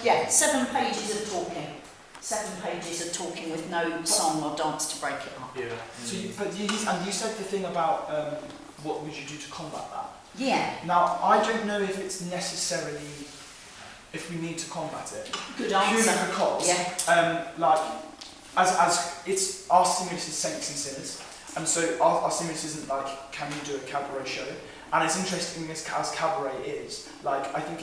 Yeah, 7 pages of talking. 7 pages of talking with no song or dance to break it up. Yeah. So, and you said the thing about what would you do to combat that? Yeah. Now, I don't know if it's necessarily if we need to combat it. Good answer. Purely because, like, as it's our stimulus is saints and sinners, and so our stimulus isn't like, can you do a cabaret show? And it's interesting as cabaret is, like, I think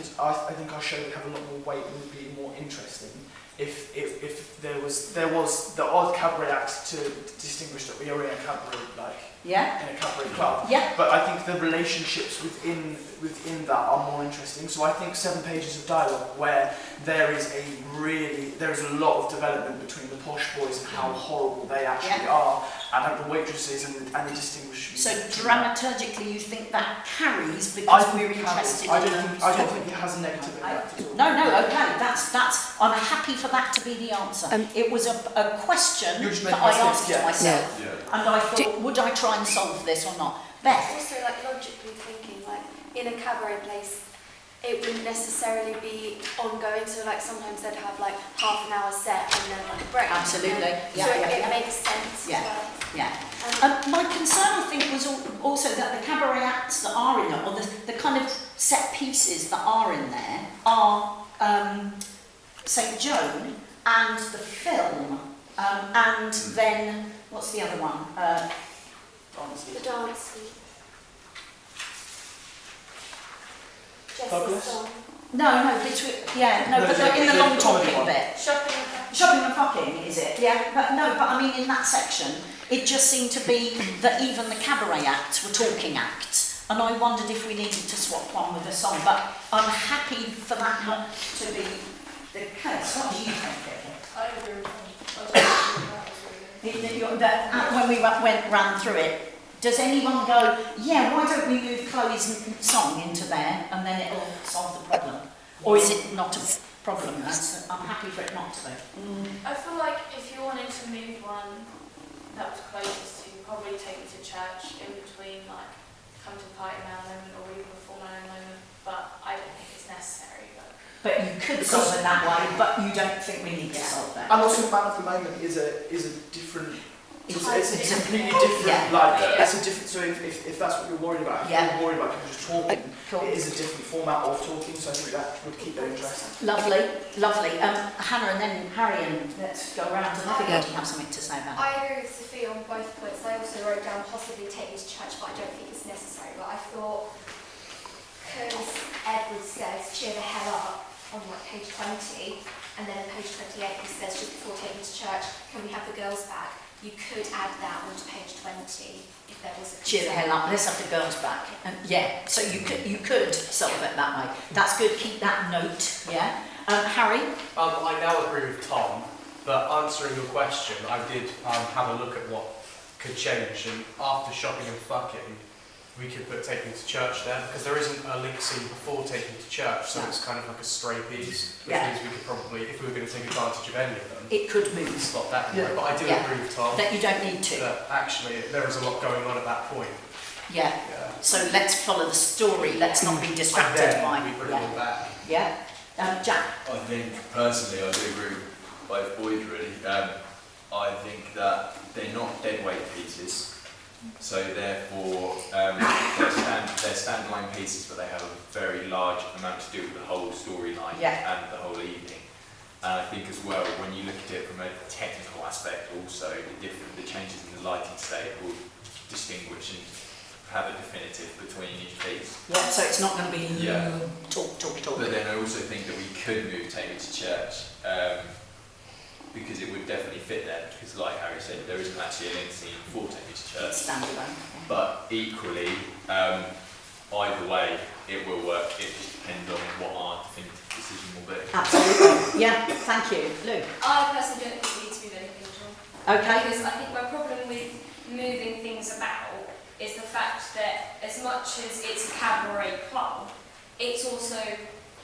our show would have a lot more weight and would be more interesting if there was the odd cabaret act to distinguish that we are in a cabaret, like, in a cabaret club. Yeah. But I think the relationships within that are more interesting. So I think 7 pages of dialogue where there is a lot of development between the posh boys and how horrible they actually are, and the waitresses and the distinguishment. So dramaturgically, you think that carries because we're interested I don't think it has a negative impact at all. No, okay, that's. I'm happy for that to be the answer. It was a question that I asked myself, and I thought, would I try and solve this or not? Beth? Also, like, logically thinking, like, in a cabaret place, it wouldn't necessarily be ongoing, so like sometimes they'd have like half an hour set and then like a break. Absolutely. So it makes sense as well. Yeah. My concern, I think, was also that the cabaret acts that are in there, or the kind of set pieces that are in there, are St. Joan and the film, and then, what's the other one? The dance. Douglas? Jesse's song. No, but like in the long talking bit. Shopping and fucking, is it? Yeah, but I mean in that section, it just seemed to be that even the cabaret acts were talking acts, and I wondered if we needed to swap one with a song, but I'm happy for that not to be the case. What do you think, Vicky? I agree with that. When we ran through it, does anyone go, yeah, why don't we move Chloe's song into there and then it'll solve the problem? Or is it not a problem? I'm happy for it not to be. I feel like if you wanted to move one that was closest to you, probably take it to church in between, like, come to the party man moment or even before man moment, but I don't think it's necessary. But you could solve it that way, but you don't think we need to solve that. And also, Man of the Moment is a different. It's a completely different, it's a different, so if that's what you're worried about, if you're worried about people just talking, it is a different format of talking, so I think that would keep their interest. Lovely. Hannah and then Harry, and let's go around and everybody have something to say about it. I agree with Sophie on both points. I also wrote down possibly take me to church, but I don't think it's necessary. But I thought, because Edward says, cheer the hell up, on like page 20, and then on page 28 he says, just before taking me to church, can we have the girls back? You could add that onto page 20 if there was a Cheer the hell up, let's have the girls back. So you could solve it that way. That's good, keep that note, yeah? Harry? I now agree with Tom, but answering your question, I did have a look at what could change, and after shopping and fucking, we could put taking to church there, because there isn't a link scene before taking to church, so it's kind of like a stray piece, which means we could probably, if we were going to take advantage of any of them, it could move. Slot that in there. But I do agree with Tom. That you don't need to. That actually there is a lot going on at that point. Yeah. So let's follow the story, let's not be distracted by we put it all back. Yeah. Jack? I think, personally, I do agree with both boys, really. I think that they're not deadweight pieces, so therefore they're standalone pieces, but they have a very large amount to do with the whole storyline and the whole evening. And I think as well, when you look at it from a technical aspect, also the changes in the lighting state will distinguish and have a definitive between each piece. Yeah, so it's not going to be talk. But then I also think that we could move Take Me to Church, because it would definitely fit there, because like Harry said, there isn't actually a link scene for Take Me to Church. It's standalone. But equally, either way, it will work. It just depends on what our definitive decision will be. Absolutely. Yeah, thank you. Lou? I personally don't think we need to move anything at all. Okay. Because I think my problem with moving things about is the fact that as much as it's a cabaret club, it's also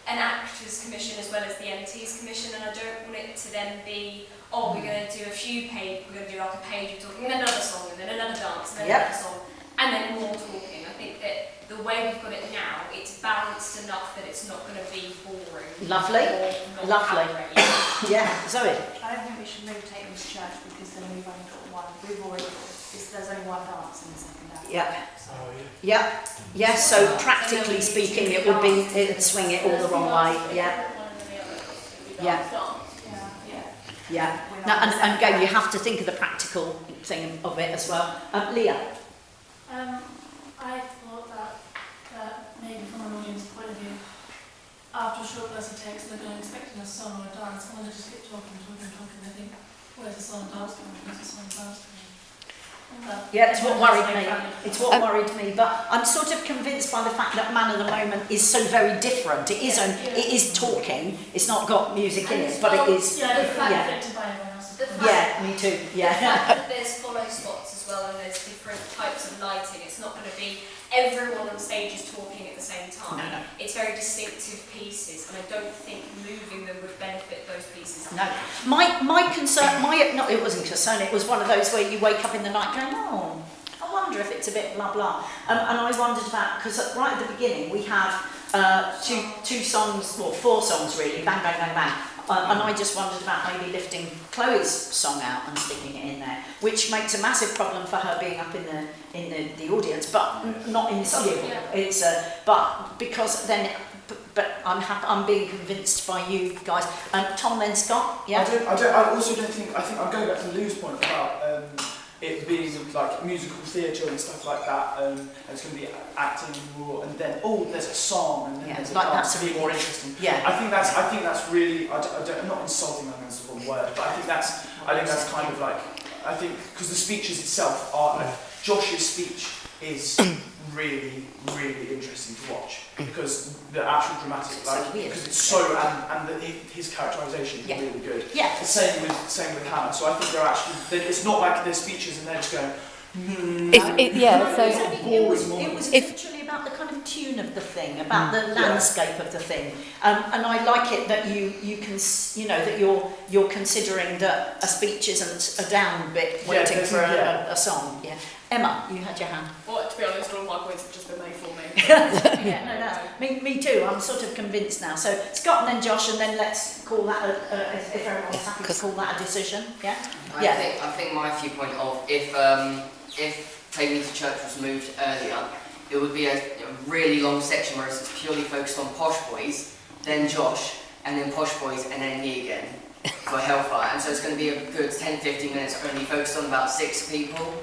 an actors commission as well as the MT's commission, and I don't want it to then be, oh, we're going to do a few pages, we're going to do like a page of talking, and another song, and then another dance, and then another song, and then more talking. I think that the way we've got it now, it's balanced enough that it's not going to be boring. Lovely. Or not Lovely. cabaret. Yeah, Zoe. I don't think we should maybe take them to church because then we've only got one. We've already got, there's only one dance in the second half. Yeah. So, Yeah. Yeah, so practically speaking, it would be, it'd swing it all the wrong way. Yeah. Yeah. yeah. Yeah. Now, and again, you have to think of the practical thing of it as well. Leah. I thought that maybe from an audience point of view, after a short burst of text, they're going to expect a song or a dance, and they just keep talking, they think, where's the song and dance coming? Where's the song and dance coming? Yeah, it's what worried me. It's what worried me. But I'm sort of convinced by the fact that Man of the Moment is so very different. It is it is talking. It's not got music in it, but it is. Yeah, The fact yeah. affected by everyone else. Yeah, me too. The Yeah. fact that there's follow spots as well and there's different types of lighting, it's not going to be everyone on stage is talking at the same time. No, no. It's very distinctive pieces, and I don't think moving them would benefit those pieces. No. My concern, no, it wasn't concern. It was one of those where you wake up in the night going, oh, I wonder if it's a bit blah blah. And I wondered about, because right at the beginning we have two songs, well 4 songs really, bang bang bang bang. And I just wondered about maybe lifting Chloe's song out and sticking it in there, which makes a massive problem for her being up in the audience, but not in the studio. It's but because then, but I'm being convinced by you guys. Tom, then Scott. Yeah. I also don't think. I think I'm going back to Lou's point about it being like musical theatre and stuff like that. And it's going to be acting more, and then there's a song, and then there's a like dance that's to be more interesting. Yeah. I think that's really. I'm not insulting. I think that's the wrong word, but I think that's kind of like. I think because the speeches itself are like Josh's speech is really interesting to watch because the actual dramatic because it's so and his characterisation is really good. Yeah. The same with Hannah. So I think they're actually it's not like their speeches and they're just going. It was literally about the kind of tune of the thing, about the landscape of the thing, and I like it that you can that you're considering that a speech isn't a down bit waiting for a song. Yeah, Emma, you had your hand. Well, to be honest, all my points have just been made for me. Yeah, me too. I'm sort of convinced now. So Scott and then Josh, and then let's call that if everyone's happy to call that a decision. Yeah. I think my viewpoint of if Take Me to Church was moved earlier, it would be a really long section where it's purely focused on Posh Boys, then Josh, and then Posh Boys, and then me again for Hellfire. And so it's going to be a good 10-15 minutes only focused on about 6 people.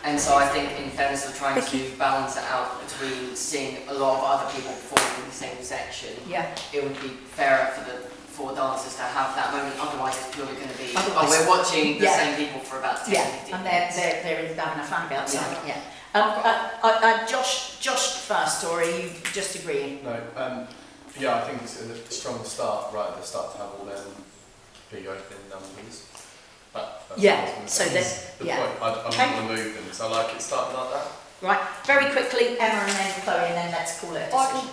And so I think, in fairness, we're trying to balance it out between seeing a lot of other people performing in the same section. Yeah. It would be fairer for the 4 dancers to have that moment. Otherwise, it's purely going to be we're watching the same people for about 10-15 minutes. And they're having a fan about something. Yeah. Josh first, or are you just agreeing? No. I think it's a strong start right at the start to have all them big opening numbers. That's So then, the point. I wouldn't want to move them, so I like it starting like that. Right, very quickly, Emma and then Chloe, and then let's call it a decision.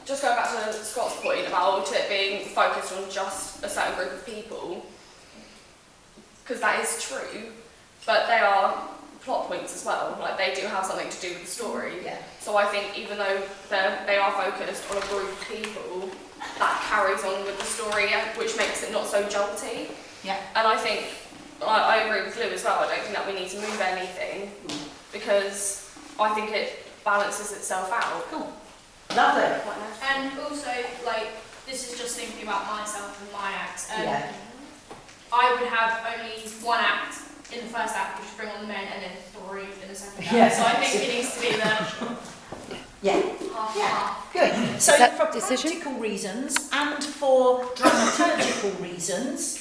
Just going back to Scott's point about it being focused on just a certain group of people, because that is true, but they are plot points as well. Like, they do have something to do with the story. Yeah. So I think even though they are focused on a group of people, that carries on with the story, which makes it not so jolty. Yeah. And I think, I agree with Lou as well, I don't think that we need to move anything, because I think it balances itself out. Cool. Lovely. And also, this is just thinking about myself and my act. Yeah. I would have only 1 act in the first act, which is bring on the men, and then 3 in the second act. Yeah. So I think it needs to be the half. Good. So for practical reasons and for dramaturgical reasons,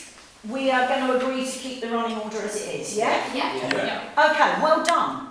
we are going to agree to keep the running order as it is, yeah? Yeah. Okay, well done.